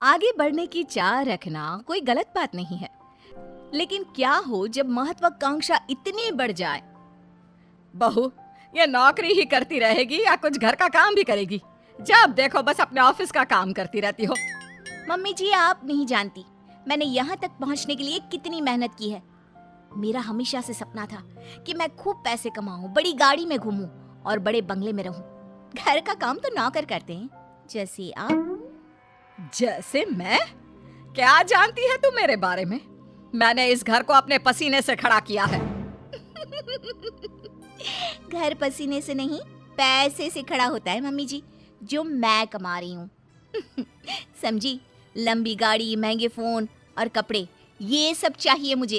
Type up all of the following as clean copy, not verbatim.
आगे बढ़ने की चाह रखना कोई गलत बात नहीं है, लेकिन क्या हो जब महत्वाकांक्षा इतनी बढ़ जाए। बहू, ये नौकरी ही करती रहेगी या कुछ घर का काम भी करेगी? जब देखो बस अपने ऑफिस का काम करती रहती हो। मम्मी जी, आप नहीं जानती मैंने यहाँ तक पहुँचने के लिए कितनी मेहनत की है। मेरा हमेशा से सपना था कि मैं खूब पैसे कमाऊं, बड़ी गाड़ी में घूमूं और बड़े बंगले में रहूं। घर का काम तो नौकर करते हैं, जैसे आप। जैसे मैं? क्या जानती है तू मेरे बारे में? मैंने इस घर को अपने पसीने से खड़ा किया है। घर पसीने से नहीं, पैसे से खड़ा होता है मम्मी जी, जो मैं कमा रही हूँ। समझी? लंबी गाड़ी, महंगे फोन और कपड़े, ये सब चाहिए मुझे।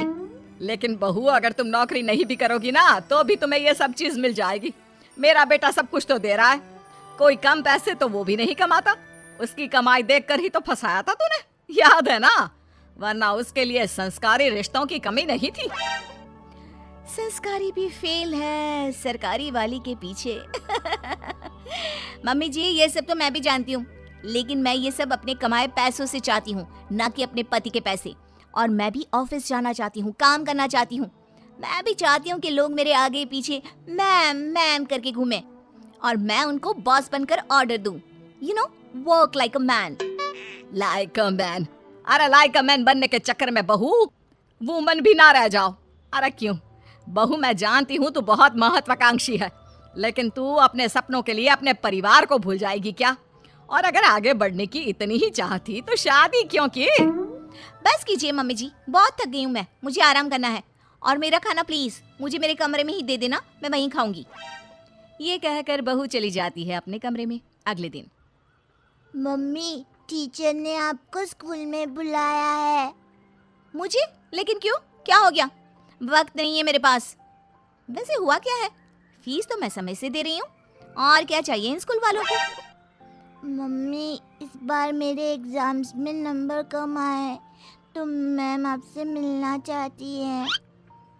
लेकिन बहू, अगर तुम नौकरी नहीं भी करोगी ना तो भी तुम्हें ये सब चीज मिल जाएगी। मेरा बेटा सब कुछ तो दे रहा है, कोई कम पैसे तो वो भी नहीं कमाता। उसकी कमाई देखकर ही तो फंसाया था तूने, याद है ना? वरना उसके लिए संस्कारी रिश्तों की कमी नहीं थी। संस्कारी भी फेल है सरकारी वाली के पीछे। मम्मी जी, ये सब तो मैं भी जानती हूँ, लेकिन मैं ये सब अपने कमाए पैसों से चाहती हूँ, ना कि अपने पति के पैसे। और मैं भी ऑफिस जाना चाहती हूँ, काम करना चाहती हूँ। मैं भी चाहती हूँ कि लोग मेरे आगे पीछे मैम मैम करके घूमें और मैं उनको बॉस बनकर ऑर्डर दूं। You know, work like a man. Like a man? अरे लाइक अ मैन बनने के चक्कर में बहू वुमन भी ना रह जाओ। अरे क्यों बहू, मैं जानती हूँ तू बहुत महत्वाकांक्षी है, लेकिन तू अपने सपनों के लिए अपने परिवार को भूल जाएगी क्या? और अगर आगे बढ़ने की इतनी ही चाह थी तो शादी क्यों की? बस कीजिए मम्मी जी, बहुत थक गई हूँ मैं, मुझे आराम करना है। और मेरा खाना प्लीज मुझे मेरे कमरे में ही दे देना, मैं वहीं खाऊंगी। ये कहकर बहू चली जाती है अपने कमरे में। अगले दिन, मम्मी, टीचर ने आपको स्कूल में बुलाया है। मुझे? लेकिन क्यों, क्या हो गया? वक्त नहीं है मेरे पास। वैसे हुआ क्या है? फीस तो मैं समय से दे रही हूँ, और क्या चाहिए इन स्कूल वालों को? मम्मी, इस बार मेरे एग्जाम्स में नंबर कम आए तो मैम आपसे मिलना चाहती है।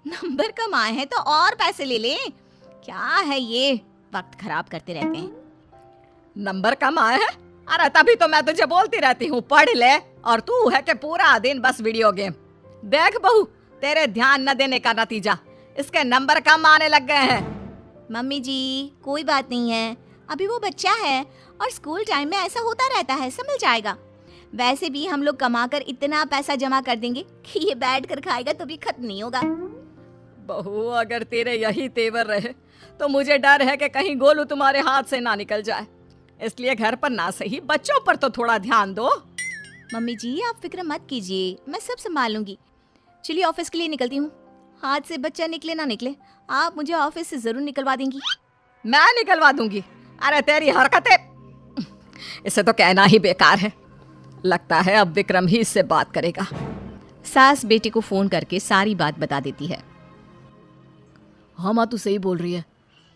नंबर कम आए हैं तो और पैसे ले लें। क्या है ये, वक्त खराब करते रहते हैं। नंबर कम आए हैं? अरे तभी तो मैं तुझे बोलती रहती हूँ पढ़ ले, और तू है कि पूरा दिन बस वीडियो गेम। देख बहू, तेरे ध्यान न देने का नतीजा इसके नंबर कम आने लग गए हैं। मम्मी जी, कोई बात नहीं है, अभी वो बच्चा है और स्कूल टाइम में ऐसा होता रहता है, समझ जाएगा। वैसे भी हम लोग कमाकर इतना पैसा जमा कर देंगे कि ये बैठ कर खाएगा तो भी खत्म नहीं होगा। बहू, अगर तेरे यही तेवर रहे तो मुझे डर है कि कहीं गोलू तुम्हारे हाथ से ना निकल जाए। इसलिए घर पर ना सही बच्चों पर तो थोड़ा ध्यान दो। मम्मी जी, आप फिक्र मत कीजिए, मैं सब संभाल लूंगी। चलिए ऑफिस के लिए निकलती हूँ। हाथ से बच्चा निकले ना निकले, आप मुझे ऑफिस से जरूर निकलवा देंगी। मैं निकलवा दूंगी? अरे तेरी हरकतें, इसे तो कहना ही बेकार है। लगता है अब विक्रम ही इससे बात करेगा। सास बेटे को फोन करके सारी बात बता देती है। हाँ माँ, तू सही बोल रही है,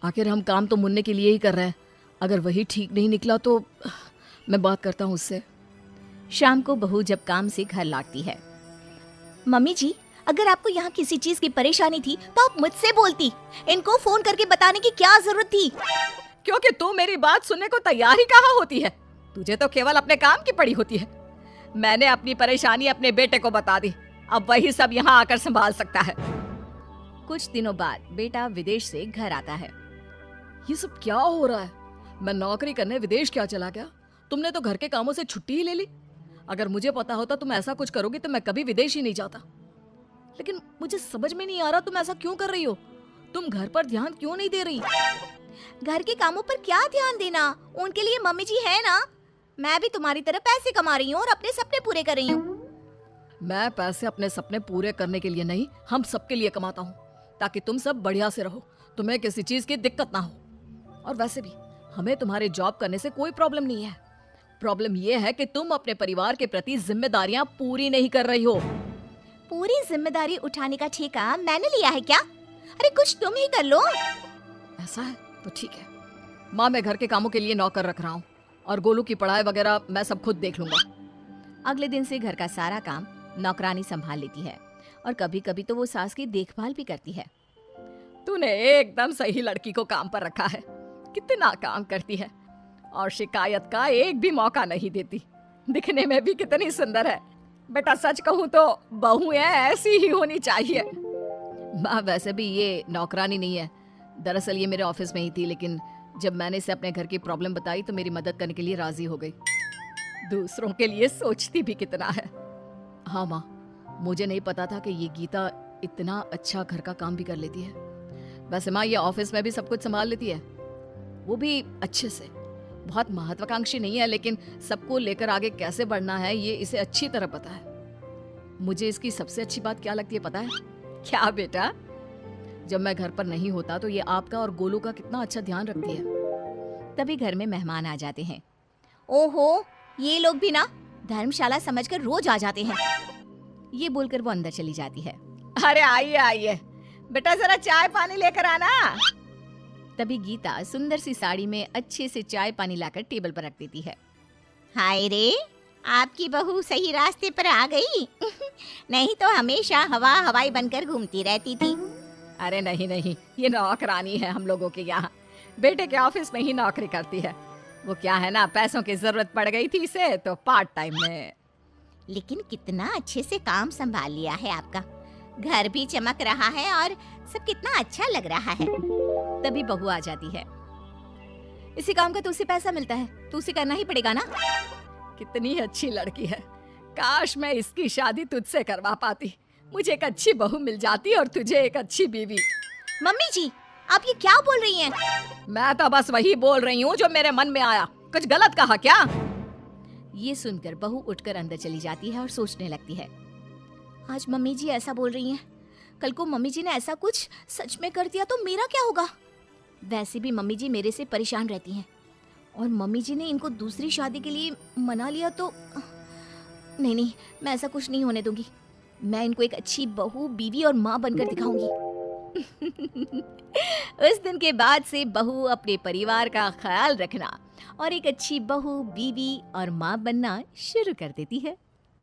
आखिर हम काम तो मुन्ने के लिए ही कर रहे हैं। अगर वही ठीक नहीं निकला तो मैं बात करता हूँ उससे। शाम को बहू जब काम से घर लौटती है, मम्मी जी, अगर आपको यहाँ किसी चीज की परेशानी थी तो आप मुझसे बोलती, इनको फोन करके बताने की क्या जरूरत थी? क्योंकि तू मेरी बात सुनने को तैयार ही कहाँ होती है, तुझे तो केवल अपने काम की पड़ी होती है। मैंने अपनी परेशानी अपने बेटे को बता दी, अब वही सब यहाँ आकर संभाल सकता है। कुछ दिनों बाद बेटा विदेश से घर आता है। ये सब क्या हो रहा है? मैं नौकरी करने विदेश क्या चला गया? तुमने तो घर के कामों से छुट्टी ही ले ली। अगर मुझे पता होता तुम ऐसा कुछ करोगी तो मैं कभी विदेश ही नहीं जाता। लेकिन मुझे समझ में नहीं आ रहा तुम ऐसा क्यों कर रही हो? तुम घर पर ध्यान क्यों नहीं दे रही? घर के कामों पर क्या ध्यान देना, उनके लिए मम्मी जी है ना। मैं भी तुम्हारी तरह पैसे कमा रही हूँ और अपने सपने पूरे कर रही हूँ। मैं पैसे अपने सपने पूरे करने के लिए नहीं, हम सबके लिए कमाता हूँ, ताकि तुम सब बढ़िया से रहो, तुम्हें किसी चीज की दिक्कत ना हो। और वैसे भी हमें तुम्हारे जॉब करने से कोई प्रॉब्लम नहीं है। प्रॉब्लम यह है कि तुम अपने परिवार के प्रति जिम्मेदारियां पूरी नहीं कर रही हो। पूरी जिम्मेदारी उठाने का ठेका मैंने लिया है क्या? अरे कुछ तुम ही कर लो। ऐसा है तो ठीक है माँ, मैं घर के कामों के लिए नौकर रख रहा हूँ और गोलू की पढ़ाई वगैरह मैं सब खुद देख लूंगा। अगले दिन से घर का सारा काम नौकरानी संभाल लेती है और कभी कभी तो वो सास की देखभाल भी करती है। तूने एकदम सही लड़की को काम पर रखा है, कितना काम करती है और शिकायत का एक भी मौका नहीं देती। दिखने में भी कितनी सुंदर है। बेटा सच कहूँ तो बहुएं ऐसी ही होनी चाहिए। माँ वैसे भी ये नौकरानी नहीं है, दरअसल ये मेरे ऑफिस में ही थी, लेकिन जब मैंने इसे अपने घर की प्रॉब्लम बताई तो मेरी मदद करने के लिए राजी हो गई। दूसरों के लिए सोचती भी कितना है। हाँ माँ, मुझे नहीं पता था कि ये गीता इतना अच्छा घर का काम भी कर लेती है। वैसे माँ ये ऑफिस में भी सब कुछ संभाल लेती है, वो भी अच्छे से। बहुत महत्वाकांक्षी नहीं है, लेकिन सबको लेकर आगे कैसे बढ़ना है ये इसे अच्छी तरह पता है। मुझे इसकी सबसे अच्छी बात क्या लगती है पता है? क्या बेटा? जब मैं घर पर नहीं होता तो ये आपका और गोलू का कितना अच्छा ध्यान रखती है। तभी घर में मेहमान आ जाते हैं। ओहो, ये लोग भी ना धर्मशाला समझकर रोज आ जाते हैं। ये बोलकर वो अंदर चली जाती है। अरे आइए आइए बेटा, जरा चाय पानी लेकर आना। तभी गीता सुंदर सी साड़ी में अच्छे से चाय पानी लाकर टेबल पर रख देती है। हाय रे, आपकी बहू सही रास्ते पर आ गई। नहीं तो हमेशा हवा हवाई बनकर घूमती रहती थी। अरे नहीं नहीं, ये नौकरानी है हम लोगों के यहाँ। बेटे के ऑफिस में ही नौकरी करती है। वो क्या है ना, पैसों की जरूरत पड़ गई थी इसे, तो पार्ट टाइम में। लेकिन कितना अच्छे से काम संभाल लिया है आपका। घर भी चमक रहा है और सब कितना अच्छा लग रहा है। तभी बहू आ जाती है। इसी काम का तो उसे पैसा मिलता है, तो उसे करना ही पड़ेगा ना। कितनी अच्छी लड़की है, काश मैं इसकी शादी तुझसे करवा पाती। मुझे एक अच्छी बहू मिल जाती और तुझे एक अच्छी बीवी। मम्मी जी, आप ये क्या बोल रही हैं? मैं तो बस वही बोल रही हूँ जो मेरे मन में आया। कुछ गलत कहा क्या? ये सुनकर बहू उठकर अंदर चली जाती है और सोचने लगती है। आज मम्मी जी ऐसा बोल रही हैं, कल को मम्मी जी ने ऐसा कुछ सच में कर दिया तो मेरा क्या होगा? वैसे भी मम्मी जी मेरे से परेशान रहती हैं, और मम्मी जी ने इनको दूसरी शादी के लिए मना लिया तो नहीं नहीं, मैं ऐसा कुछ नहीं होने दूंगी। मैं इनको एक अच्छी बहू, बीवी और माँ बनकर दिखाऊंगी। उस दिन के बाद से बहू अपने परिवार का ख्याल रखना और एक अच्छी बहू, बीवी और माँ बनना शुरू कर देती है।